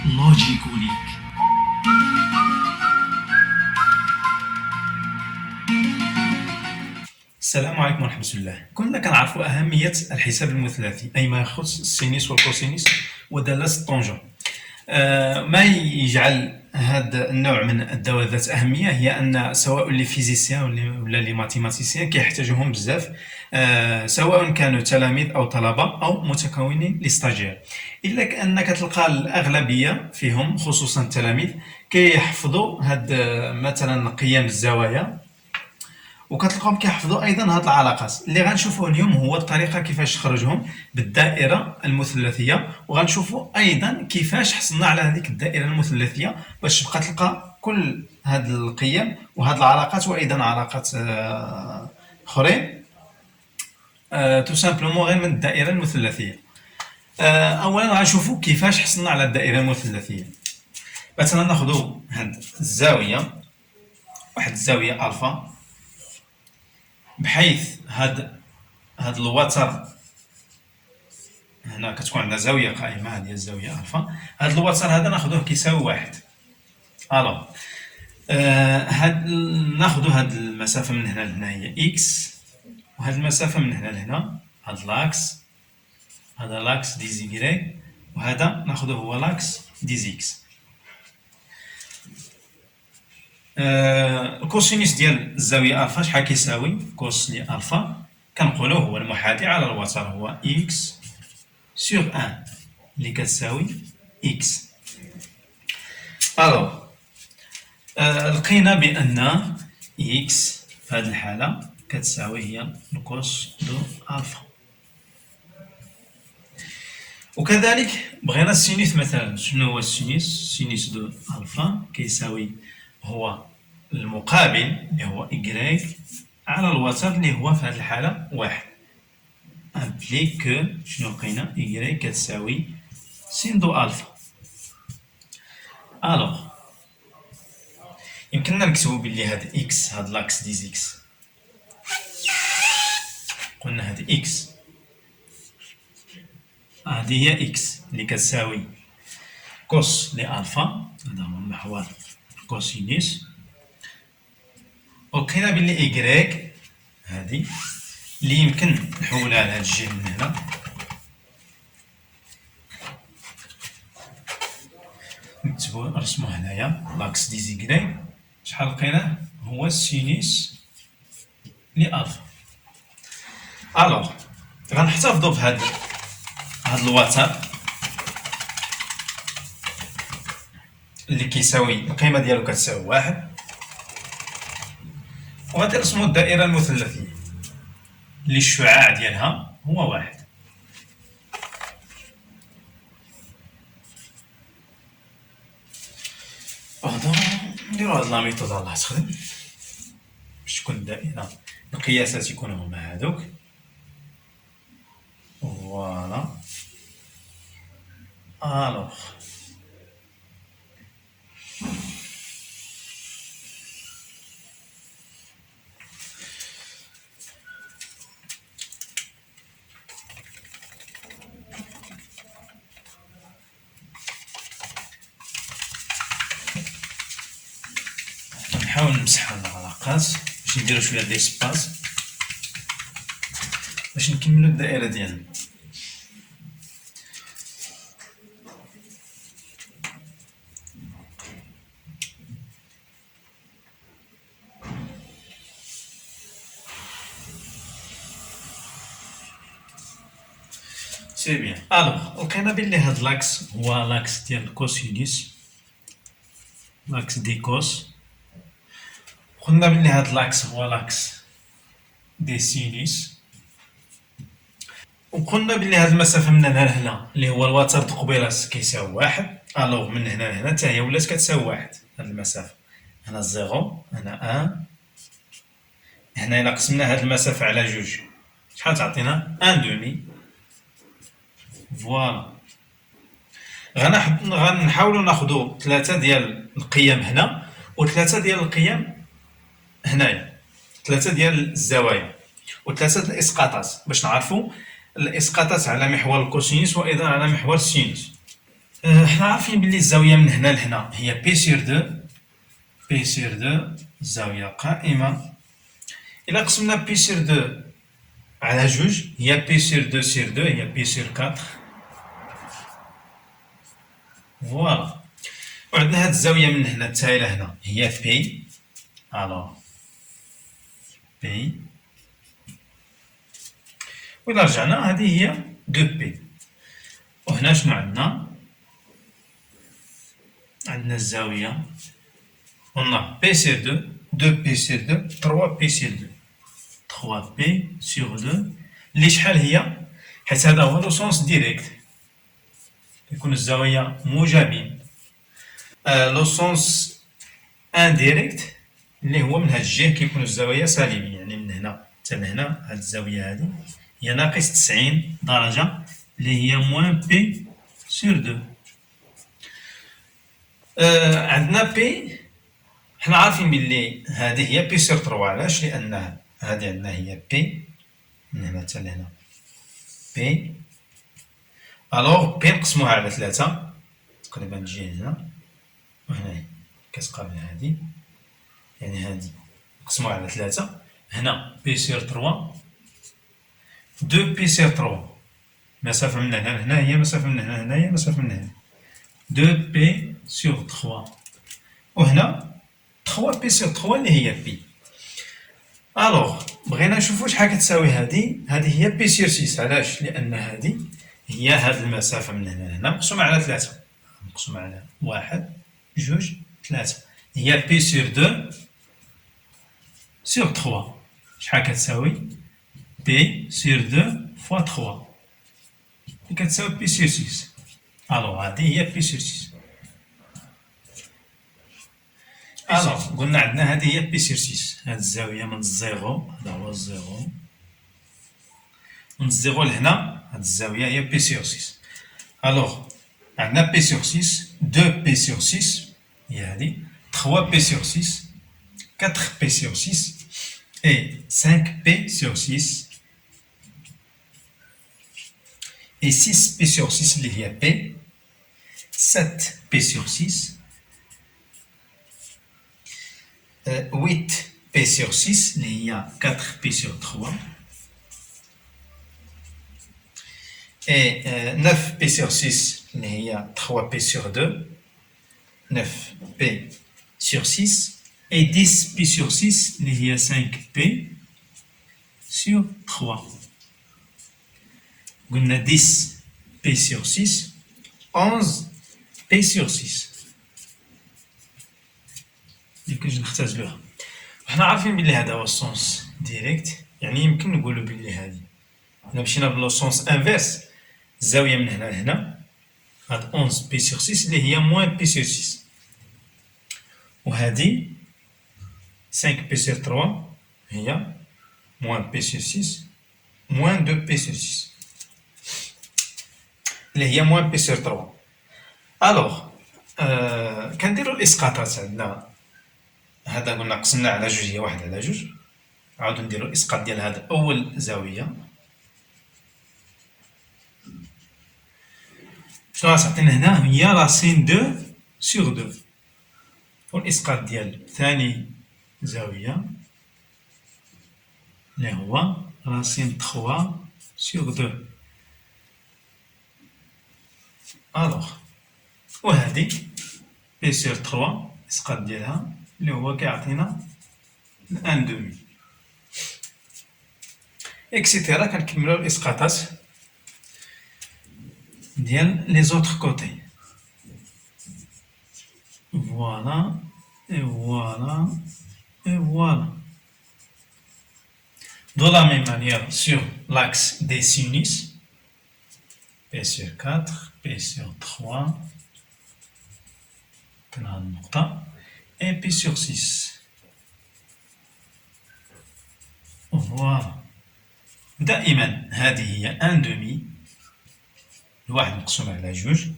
لوجيكوليك. السلام عليكم ورحمة الله. كنا كنعرفوا أهمية الحساب المثلثي، أي ما يخص السينيس والكوسينيس ودالات الطونجون. ما يجعل هذا النوع من الدوال ذات أهمية هي أن سواء لي فيزيسيان ولا لي ماتيماتيسيان كيحتاجوهم بزاف، سواء كانوا تلاميذ أو طلبة أو متكونين لي ستاجير، إلا كأنك تلقى الأغلبية فيهم خصوصا التلاميذ كيحفظوا هاد مثلا قيم الزوايا، وكتلقاهم كيحفظوا ايضا هاد العلاقات اللي غنشوفوه اليوم. هو الطريقه كيفاش تخرجهم بالدائره المثلثيه، وغنشوفوا ايضا كيفاش حصلنا على هذيك الدائره المثلثيه باش تبقى تلقى كل هاد القيم وهاد العلاقات وايضا علاقات اخرين تو سامبلومون غير من الدائره المثلثيه. اولا غنشوفوا كيفاش حصلنا على الدائره المثلثيه. مثلا ناخذوا هاد الزاويه، واحد الزاويه الفا، بحيث هاد الوتر هنا كتكون عندنا زاويه قائمه، هذه الزاويه الفا. هاد الوتر هذا ناخذوه كيساوي واحد. الو هاد ناخذوا هاد المسافه من هنا لهنا هي اكس، وهاد المسافه من هنا لهنا هاد لاكس، هذا لاكس دي زيغري، وهذا ناخذوه هو لاكس دي زيكس. الكوسينيس ديال الزاويه الفا شحال كيساوي؟ كوس لي الفا كنقولوه هو المحاذي على الوتر، هو اكس سور 1 اللي كتساوي اكس. الوغ لقينا بان اكس في هذه الحاله كتساوي هي الكوس دو الفا. وكذلك بغينا السينيس مثلا، شنو هو السينيس؟ سينيس دو الفا كيساوي هو المقابل اللي هو إكغيك على الوتر اللي هو في هذه الحالة واحد، امبليك كو شنو لقينا؟ إكغيك كتساوي سين دو ألفا. ألوغ يمكننا نكتبو بلي هاد إكس، هاد لاكس دي زيكس، قلنا هاد إكس هادي هي إكس اللي كتساوي كوس لي ألفا، هذا هو محور كوسينيس. ولقينا بلي إكغيك هادي اللي يمكن نحولها لهاد الجهة من هنا، نكتبو نرسمو هنايا لاكس دي زيغري. شحال لقيناه؟ هو السينيس لي ألفا. ألوغ غنحتفظو بهاد الوتر اللي كيساوي القيمة ديالو كتساوي واحد، وغادي نرسمو الدائرة المثلثية اللي الشعاع ديالها هو واحد. نديرو هاد لا ميثود الله تخدم باش تكون الدائرة القياسات يكونوا هما هادوك. فوالا. الوغ نحاول نمسح هاد العلاقات باش نديرو شويه ديال سباس باش نكملو الدائرة ديالنا. سي بيان. الوغ لقينا بلي هاد لاكس هو لاكس ديال الكوسينيس، لاكس دي كوس. قلنا بلي هاد لاكس هو لاكس دي سينيس، وقلنا بلي هاد المسافة من هنا لهنا اللي هو الوتر قبيلات كيساوي واحد. الوغ من هنا لهنا حتى هي ولات كتساوي واحد. هاد المسافة هنا زيرو، هنا ان، هنا إلا قسمنا هاد المسافة على جوج شحال تعطينا؟ ان دومي. فوالا. غنحاولو ناخدو 3 ديال القيم هنا و3 ديال القيم هنايا، 3 ديال الزوايا و3 د الاسقاطات باش نعرفو الاسقاطات على محور الكوسينيس وايضا على محور السينوس. حنا عارفين بلي الزاوية من هنا لهنا هي بي سير دو، بي سير دو زاوية قائمة. إلا قسمنا بي سير دو على جوج هي بي سير دو سير دو هي بي سير كاتر. فوالا. وعندنا هاد الزاوية من هنا حتى إلى هنا هي بي. ألوغ بي. وإلا رجعنا هذه هي دو بي. وهنا شنو عندنا؟ عندنا الزاوية قلنا بي سير دو، دو بي سير دو، تروا بي سير دو، تخوا بي سيغ دو اللي شحال هي؟ حيت هذا هو لو سونس ديريكت يكون الزوايا موجبين. لو سونس انديريكت اللي هو من هاد الجهة كيكون الزوايا سالبين، يعني من هنا حتى لهنا هاد الزاوية هادي هي ناقص 90 درجة اللي هي موان بي سير دو. عندنا بي حنا عارفين بلي هذه هي بي سير تروا. علاش؟ لأن هذه عندنا هي بي من هنا حتى لهنا بي. الوغ بي نقسموها على 3 تقريبا تجي هنا وهنا كتقابل هذه، يعني هذه نقسموها على 3. هنا بي سير تروا دو بي سير تروا، مسافة من هنا لهنا هي مسافة من هنا لهنا هي مسافة من هنا، دو بي سيغ تخوا. وهنا تخوا بي سيغ تخوا اللي هي بي. الوغ بغينا نشوفو شحال كتساوي هذه هي بي سير 6. علاش؟ لأن هذه هي هاد المسافة من هنا لهنا مقسومة على 3، مقسومة على 1 جوج 3 هي بي سير 2 سيغ 3. شحال كتساوي؟ بي سير 2 فوا 3 اللي كتساوي بي سير 6. الوغ هذه هي بي سير 6. الوغ قلنا عندنا هذه هي بي سير 6. هاد الزاوية من الزيرو، هذا هو الزيرو، من الزيرو لهنا هاد الزاوية هي بي سير 6. الوغ عندنا بي سير 6 2 بي سير 6 هي هادي، 3 بي سير 6 4 بي سير 6 et 5 p sur 6 et 6 p sur 6 اللي هي p 7 p sur 6 8 p sur 6 اللي هي 4 p sur 3 et 9 p sur 6 اللي هي 3 p sur 2 9 p sur 6 et 10 p sur 6 اللي هي 5 p sur 3. قلنا 10 p sur 6 11 p sur 6 اللي كنجي نختزلوها. وحنا عارفين بلي هذا هو السونس ديريكت، يعني يمكن نقولو بلي هادي حنا مشينا بلو سونس انفيرس، الزاوية من هنا لهنا هاد 11 p sur 6 اللي هي موان p sur 6 وهادي 5 p sur 3 هي moins p sur 6 moins 2 p sur 6 اللي هي moins p sur 3. الوغ كنديرو الاسقاطات. عندنا هذا قلنا قسمنا على جوج هي 1 على جوج، نعاودو نديرو الاسقاط ديال هاد اول زاوية. شنو غتعطينا هنا؟ هي راسين 2 sur 2. والاسقاط ديال ثاني زاوية اللي هو راسين 3 sur 2. الوغ وهادي بي سير 3 الاسقاط ديالها اللي هو كيعطينا ان دومي اكسيتيرا. كنكملو الاسقاطات ديال لي زوطخ كوتي. فوالا et voilà et voilà. De la même manière sur l'axe des sinus, P sur 4, P sur 3, et P sur 6. Voilà. دائما هذه هي ان دومي، الواحد مقسوم على جوج،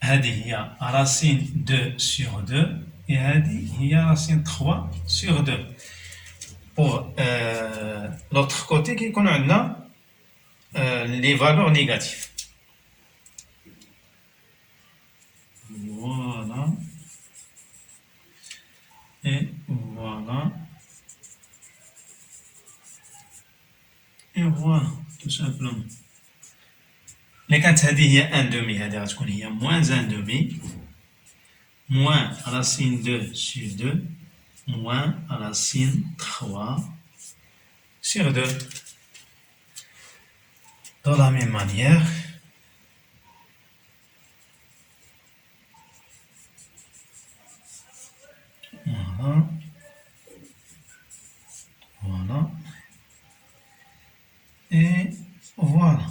هذه هي راسين 2 sur 2 et هذه هي راسين 3 sur 2. Pour l'autre côté كيكونوا عندنا les valeurs négatives. تو سامبلومون. إلا كانت هذه هي ان دومي، هذه غتكون هي موان ان دومي موان راسين دو سور دو موان راسين تخوا sur 2. Dans la même manière, voilà, voilà, et voilà.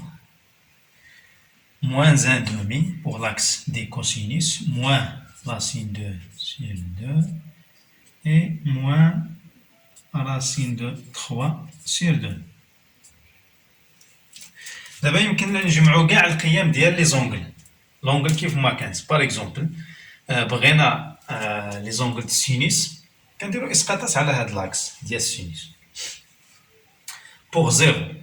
Moins 1,5 pour l'axe des cosinus, moins racine de sur 2, et moins racine de 3 sur 2. دابا يمكننا نجمعو كاع القيم ديال لي زونغل. لونغل كيف ما كانت باغ اكزومبل بغينا لي زونغل د السينيس كنديرو اسقاطات على هاد لاكس ديال السينيس. بوغ زيرو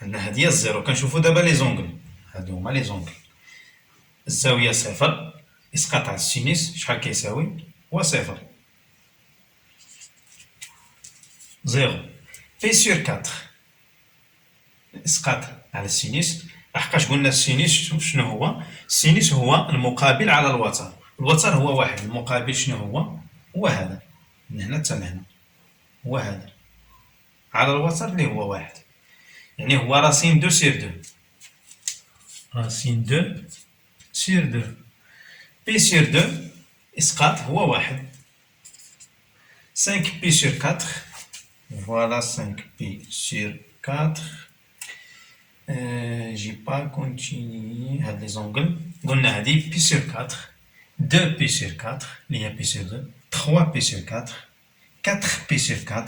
عندنا هاد هي الزيرو، كنشوفو دابا لي زونغل هادو هما لي زونغل. الزاوية صفر، اسقاط على السينيس شحال كيساوي؟ هو صفر. زيرو بي سور 4 اسقاط على السينيس، لحقاش قلنا السينيس شنو هو؟ السينيس هو المقابل على الوتر، الوتر هو واحد، المقابل شنو هو؟ هو هذا من هنا حتى لهنا، هو هذا على الوتر اللي هو واحد، يعني هو راسين دو سير دو، راسين دو سير دو. بي سير دو اسقاط هو واحد. 5 بي سور 4 فوالا 5 بي سور 4. j'ai pas continué هاد لي زونغل. قلنا هادي بي سور 4 2 بي سور 4 اللي هي بي سور 2 3 بي سور 4 4 بي سور 4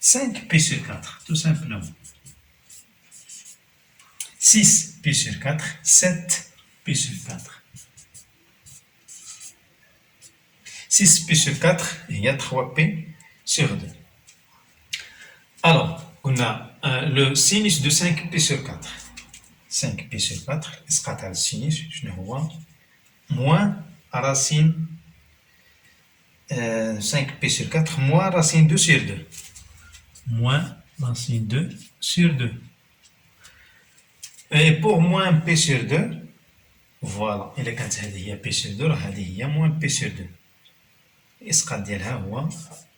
5 بي سور 4 tout simplement 6 بي سور 4 7 بي سور 4 6 بي سور 4 هي 3 بي سور 2. alors قلنا le sinus de 5 pi sur 4 5 pi sur 4 اسقاط على السينيس شنو هو؟ moins racine 5 pi sur 4 moins racine 2 sur 2 moins racine 2 sur 2. et pour moins pi sur 2 voilà إلا كانت هذه هي pi sur 2 راه هذه هي moins pi sur 2 الاسقاط ديالها هو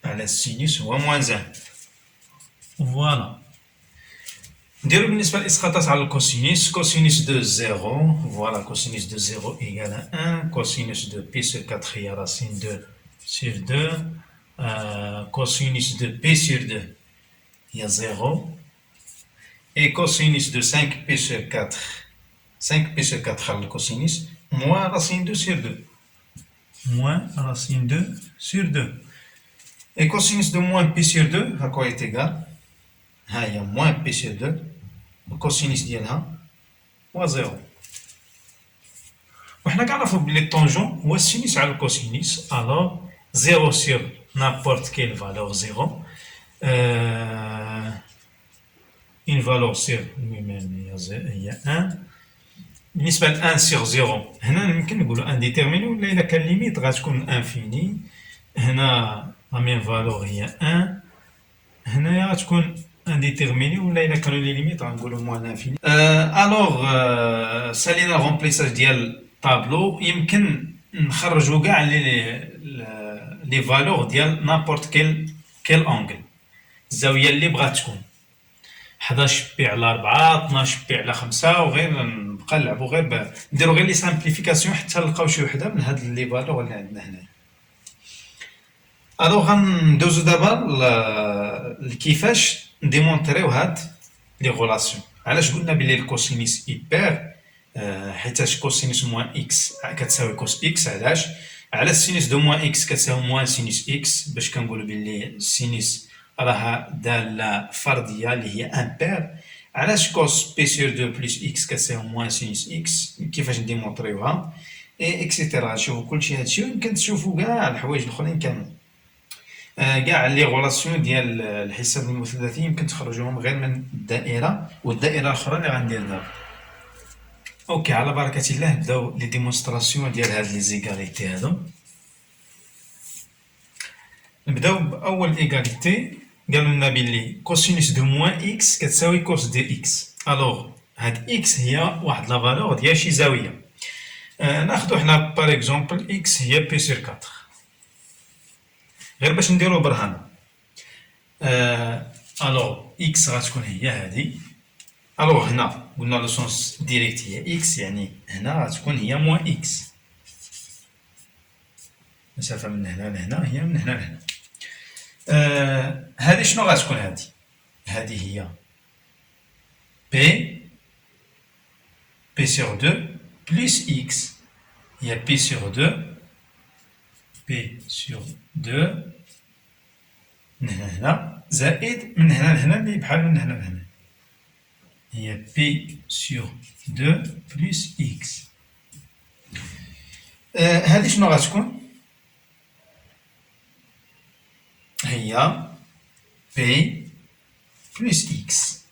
على السينيس هو moins 1. فوالا نديرو بالنسبة للإسقاطات على الكوسينيس. كوسينيس دو زيرو فوالا كوسينيس دو زيرو إيكال أن. كوسينيس دو بي سور 4 هي راسين دو سور دو. كوسينيس دو بي سور دو هي زيرو. إي كوسينيس دو 5 بي سور 4 5 بي سور 4 على الكوسينيس موان راسين دو سور دو موان راسين دو سور دو. إي كوسينيس دو موان بي سور دو هاكو إيت إيكال ها هي موان بي سور دو الكوسينيس ديالها هو زيرو. وحنا كنعرفو بلي الطونجون هو السينيس على الكوسينيس. الوغ زيرو سير نابورت كيل فالور زيرو اون فالور سير لوي ميم هي ان. بالنسبة ل 1 سير زيرو هنا يمكن نقولو انديتيرميني ولا إلا كان ليميت غتكون انفيني. هنا لا ميم فالور هي 1 هنايا غتكون انديتيرميني ولا إلا كانوا لي ليميت غنقولو موان انفيني. الوغ سالينا الرومبليساج ديال الطابلو يمكن نخرجو كاع لي فالور ديال نابورت كيل اونغل الزاويه اللي بغات تكون 11 بي على 4 12 بي على 5 وغير نبقى نلعبو غير نديرو غير لي سامبليفيكاسيون حتى نلقاو شي وحده من هاد لي فالور اللي عندنا هنايا. الوغ غندوزو دابا لكيفاش نديمونطريو هاد لي غولاسيون. علاش قلنا بلي الكوسينيس ايبر حيتاش كوسينيس موان اكس كتساوي كوس اكس. علاش؟ على السينيس دو موان اكس كتساوي موان سينيس اكس باش كنقولو بلي السينيس راها دالة فردية اللي هي امبير. علاش كوس بي سور دو بلس اكس كتساوي موان سينيس اكس كيفاش نديمونطريوها اي اكسيتيرا. شوفو كلشي هادشي ويمكن تشوفو كاع الحوايج الاخرين كامل كاع لي غولاسيون ديال الحساب المثلثي يمكن تخرجوهم غير من الدائره والدائره الاخرى اللي غندير دابا. اوكي على بركه الله نبداو لي ديمونستراسيون ديال هاد لي زيغاليتي هادو. نبداو باول ايغاليتي. قالوا لنا بلي كوسينوس دو موان اكس كتساوي كوس دي اكس. الوغ هاد اكس هي واحد لا فالور ديال شي زاويه. ناخدو حنا باغ اكزومبل اكس هي بي سور 4 غير باش نديرو برهان. الوغ اكس غتكون هي هادي. الوغ هنا قلنا لو سونس ديريكت هي اكس، يعني هنا غتكون هي موان اكس. المسافه من هنا لهنا هي من هنا لهنا. هادي شنو غتكون؟ هادي هي بي سور 2 بلس اكس، هي بي سور 2 من هنا لهنا زائد من هنا لهنا اللي بحال من هنا لهنا، هي بي سور 2 بلس اكس. هادي شنو غتكون؟ هي بي بلس اكس.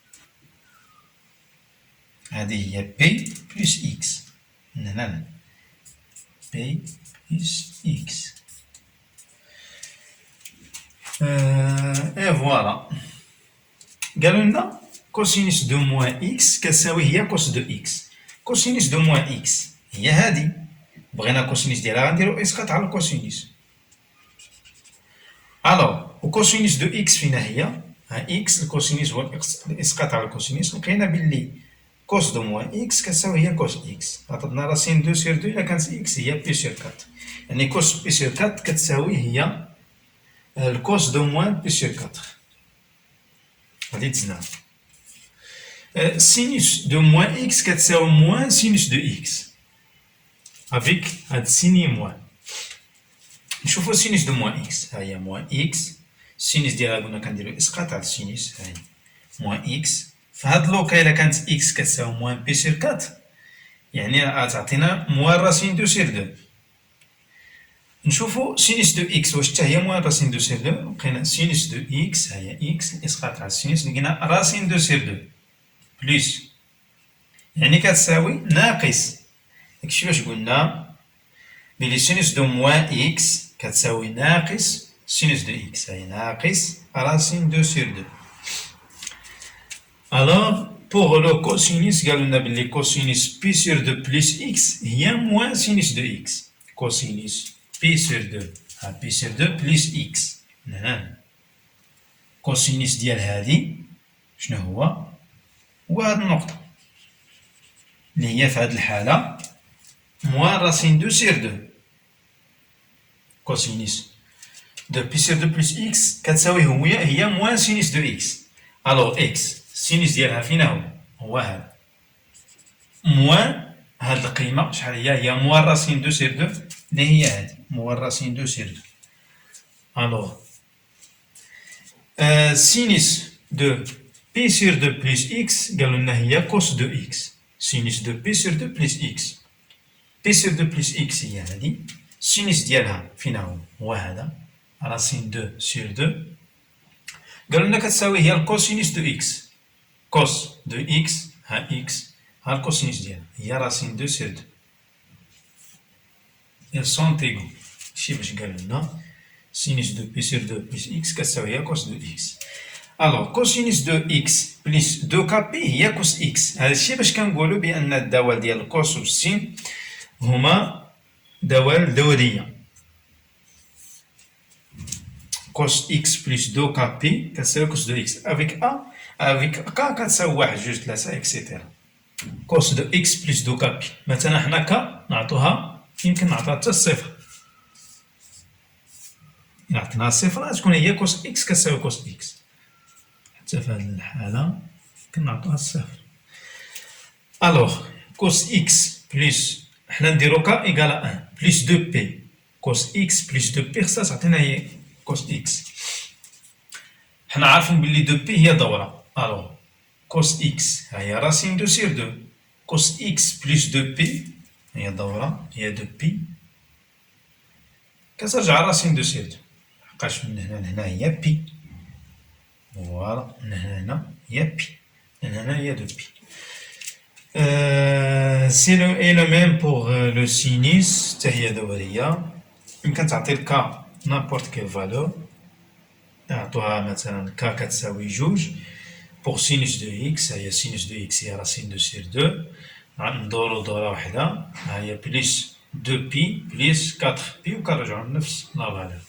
هذه هي بي بلس اكس من هنا لهنا، بي بلس اكس. اي فوالا. قالوا لنا كوسينوس دو موان اكس كتساوي هي كوس دو اكس. كوسينوس دو موان اكس هي هادي، بغينا كوسينوس ديالها غنديرو اسقاط على الكوسينوس. الوغ وكوسينوس دو اكس فينا هي؟ ها اكس الكوسينوس هو الاسقاط على الكوسينوس. لقينا بلي كوس دو موان اكس كتساوي هي كوس اكس. عطاتنا راسين 2 سور 2 الا كانت اكس هي بي سور 4، يعني كوس بي سور 4 كتساوي هي الكوس دو موان بي سور 4. غادي تزنى سينوس دو موان اكس كتساوي موان سينوس دو اكس افيك هاد سيني موان. نشوفو سينوس دو موان اكس، ها هي موان اكس، السينوس ديالها قلنا كنديرو اسقاط على السينوس، ها هي موان اكس. فهاد لوكا الا كانت اكس كتساوي موان بي سور 4 يعني غتعطينا موان راسين دو سور 2. نشوفو سينوس دو اكس واش حتى هي موان راسين دو سور 2. لقينا سينوس دو اكس، ها هي اكس الاسقاط على السينوس، لقينا راسين دو سور 2 بلس، يعني كتساوي ناقص. داكشي باش قلنا بلي سينوس دو موان اكس كتساوي ناقص سينوس دو اكس، هي ناقص راسين دو سور 2. Alors, pour le cosinus, قالوا لنا بلي cosinus pi sur 2 plus x هي moins sinus de x. Cosinus pi sur 2 pi sur 2 plus x. cosinus ديال هادي شنو هو؟ هو هاد النقطة اللي هي في هاد الحالة moins racine 2 sur 2. cosinus de pi sur 2 plus x كتساوي هي moins sinus de x. Alors x السينوس ديالها فين هو هذا موان هاد القيمة شحال هي موان راسين دو سير 2 اللي هي هادي موان راسين دو سير 2. الوغ سينوس دو بي سير 2 بلس اكس قالوا لنا هي كوس دو اكس. سينوس دو بي سير 2 بلس اكس، بي سير 2 بلس اكس هي هادي، السينوس ديالها فين هو هذا راسين 2 سير 2. قالوا لنا كتساوي هي الكوسينوس دو اكس. كوس دو اكس ها اكس ها الكوسينوس ديالها هي راسين 2 سير 2. ils sont égaux. هادشي باش قالوا لنا سينوس دو بي سير 2 بلس اكس كتساوي هي كوس دو اكس. الوغ كوسينوس دو اكس بلس 2 كابي هي كوس اكس. هادشي باش كنقولوا بان الدوال ديال الكوس والسين هما دوال دوريه. كوس اكس بلس 2 كابي كتساوي كوس دو اكس افيك افيك ك كتساوي 1 2 3 اكسيتيرا. كوس دو اكس بلس 2 كابي مثلا حنا ك نعطوها يمكن نعطيها حتى الصفر. إلا عطيناها الصفر غتكون هي كوس اكس كتساوي كوس اكس، حتى في هاد الحالة كنعطوها الصفر. الوغ كوس اكس بلس حنا نديرو ك إيكال 1 بلس 2 بي. كوس اكس بلس 2 بي خصها تعطينا هي كوس اكس. حنا عارفين بلي 2 بي هي دورة. الوغ كوس اكس هي راسين 2 سير 2 كوس اكس بلس 2 بي هي دورة هي 2 بي كترجع راسين 2 سير 2 لحقاش من هنا لهنا هي بي. فوالا من هنا لهنا هي بي، من هنا هي 2 بي. سي لو اي لو ميم بوغ لو سينوس حتى هي دورية. يمكن تعطي الكا نابورت كيل فالور، نعطوها مثلا ك كتساوي 2 بوغ سينوس دو اكس، هي سينوس دو اكس هي راسين دو سير دو، ندورو دورة وحدة، ها هي بليس دو بي بليس كاتر بي وكنرجعو لنفس لا فالور.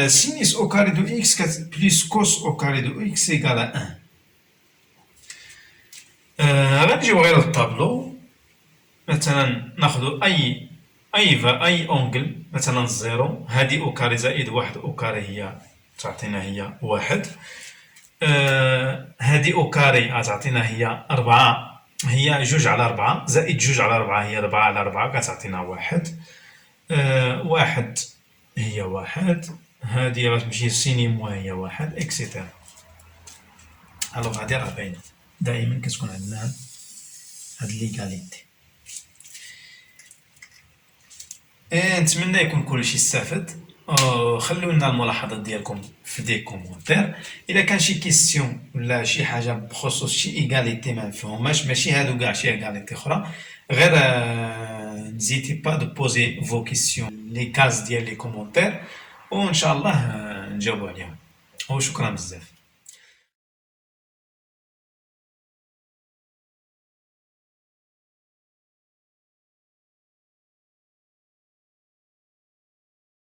سينوس او كاري دو اكس بليس كوس او كاري دو اكس ايكال ان. غنجيو غير للطابلو، مثلا ناخدو اي اونجل، مثلا زيرو، هادي او كاري زائد واحد او كاري هي تعطينا هي واحد، هادي او كاري تعطينا هي ربعة، هي جوج على ربعة زائد جوج على ربعة هي ربعة على ربعة كتعطينا واحد، واحد هي واحد، هادي غتمشي سيني موان هي واحد اكسيتيرا. الوغ هادي راه باينة، دائما كتكون عندنا هاد ليكاليتي. نتمنى يكون كلشي استفاد. خلونا الملاحظات ديالكم في دي كومونتير. الا كان شي كيسيون ولا شي حاجه بخصوص شي ايغاليتي ما نفهمهاش، ماشي هادو كاع، شي ايغاليتي اخرى، غير نزيتي با دو بوزي فو كيسيون لي كاز ديال لي كومونتير، وان شاء الله نجاوبو عليهم. وشكرا بزاف.